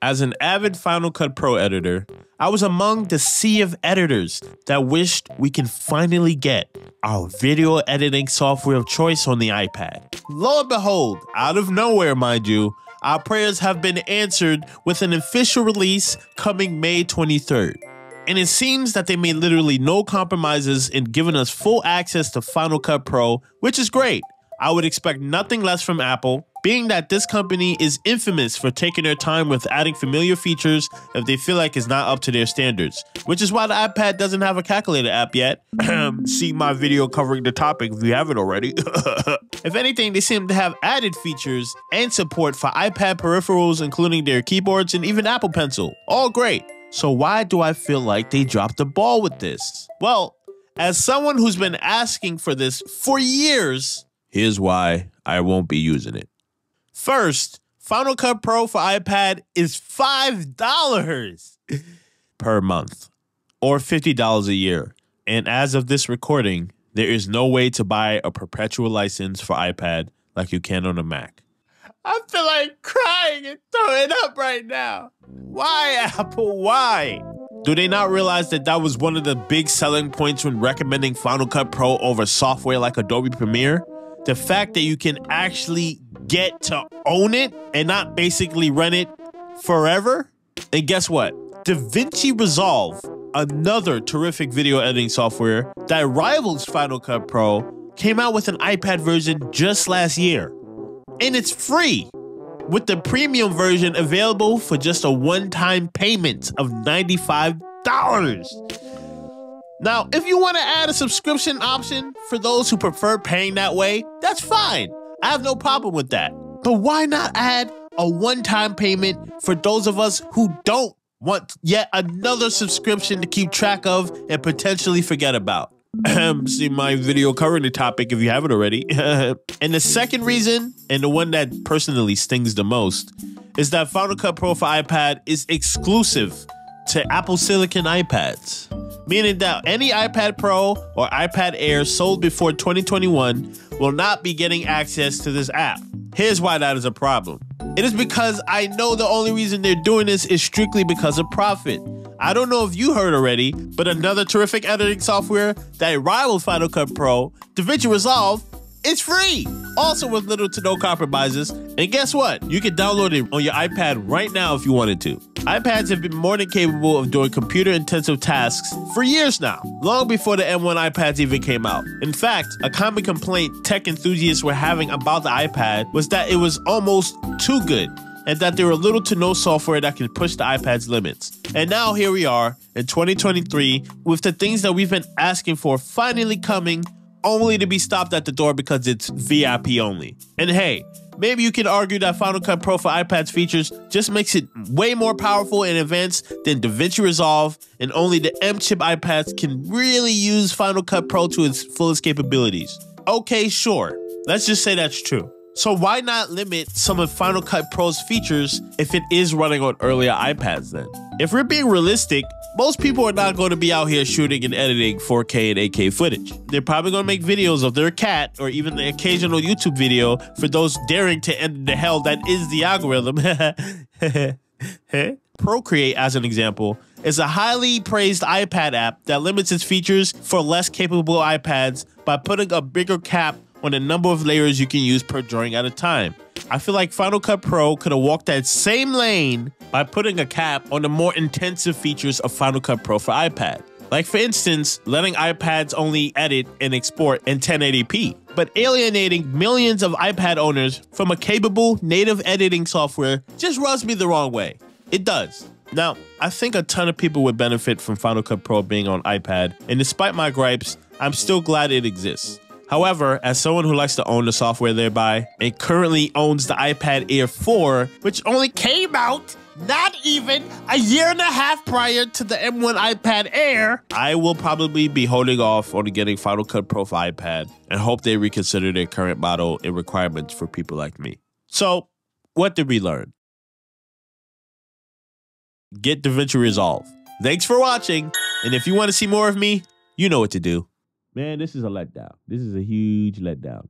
As an avid Final Cut Pro editor, I was among the sea of editors that wished we can finally get our video editing software of choice on the iPad. Lo and behold, out of nowhere, mind you, our prayers have been answered with an official release coming May 23rd. And it seems that they made literally no compromises in giving us full access to Final Cut Pro, which is great. I would expect nothing less from Apple, being that this company is infamous for taking their time with adding familiar features if they feel like it's not up to their standards, which is why the iPad doesn't have a calculator app yet. See my video covering the topic if you haven't already. If anything, they seem to have added features and support for iPad peripherals, including their keyboards and even Apple Pencil. All great. So why do I feel like they dropped the ball with this? Well, as someone who's been asking for this for years, here's why I won't be using it. First, Final Cut Pro for iPad is $5 per month or $50 a year. And as of this recording, there is no way to buy a perpetual license for iPad like you can on a Mac. I feel like crying and throwing up right now. Why, Apple? Why? Do they not realize that that was one of the big selling points when recommending Final Cut Pro over software like Adobe Premiere? The fact that you can actually get to own it and not basically rent it forever? And guess what? DaVinci Resolve, another terrific video editing software that rivals Final Cut Pro, came out with an iPad version just last year. And it's free, with the premium version available for just a one-time payment of $95. Now, if you want to add a subscription option for those who prefer paying that way, that's fine. I have no problem with that. But why not add a one-time payment for those of us who don't want yet another subscription to keep track of and potentially forget about? See my video covering the topic if you haven't already. And the second reason, and the one that personally stings the most, is that Final Cut Pro for iPad is exclusive to Apple Silicon iPads, meaning that any iPad Pro or iPad Air sold before 2021 will not be getting access to this app. Here's why that is a problem. It is because I know the only reason they're doing this is strictly because of profit. I don't know if you heard already, but another terrific editing software that rivals Final Cut Pro, DaVinci Resolve, is free. Also with little to no compromises. And guess what? You can download it on your iPad right now if you wanted to. iPads have been more than capable of doing computer-intensive tasks for years now, long before the M1 iPads even came out. In fact, a common complaint tech enthusiasts were having about the iPad was that it was almost too good, and that there were little to no software that could push the iPad's limits. And now here we are in 2023 with the things that we've been asking for finally coming, only to be stopped at the door because it's VIP only. And hey, maybe you can argue that Final Cut Pro for iPad's features just makes it way more powerful and advanced than DaVinci Resolve, and only the M-chip iPads can really use Final Cut Pro to its fullest capabilities. Okay, sure. Let's just say that's true. So why not limit some of Final Cut Pro's features if it is running on earlier iPads then? If we're being realistic, most people are not going to be out here shooting and editing 4K and 8K footage. They're probably going to make videos of their cat or even the occasional YouTube video for those daring to enter the hell that is the algorithm. Procreate, as an example, is a highly praised iPad app that limits its features for less capable iPads by putting a bigger cap on the number of layers you can use per drawing at a time. I feel like Final Cut Pro could have walked that same lane by putting a cap on the more intensive features of Final Cut Pro for iPad. Like for instance, letting iPads only edit and export in 1080p, but alienating millions of iPad owners from a capable native editing software just rubs me the wrong way. It does. Now, I think a ton of people would benefit from Final Cut Pro being on iPad, and despite my gripes, I'm still glad it exists. However, as someone who likes to own the software thereby, and currently owns the iPad Air 4, which only came out not even a year and a half prior to the M1 iPad Air, I will probably be holding off on getting Final Cut Pro for iPad and hope they reconsider their current model and requirements for people like me. So, what did we learn? Get DaVinci Resolve. Thanks for watching, and if you want to see more of me, you know what to do. Man, this is a letdown. This is a huge letdown.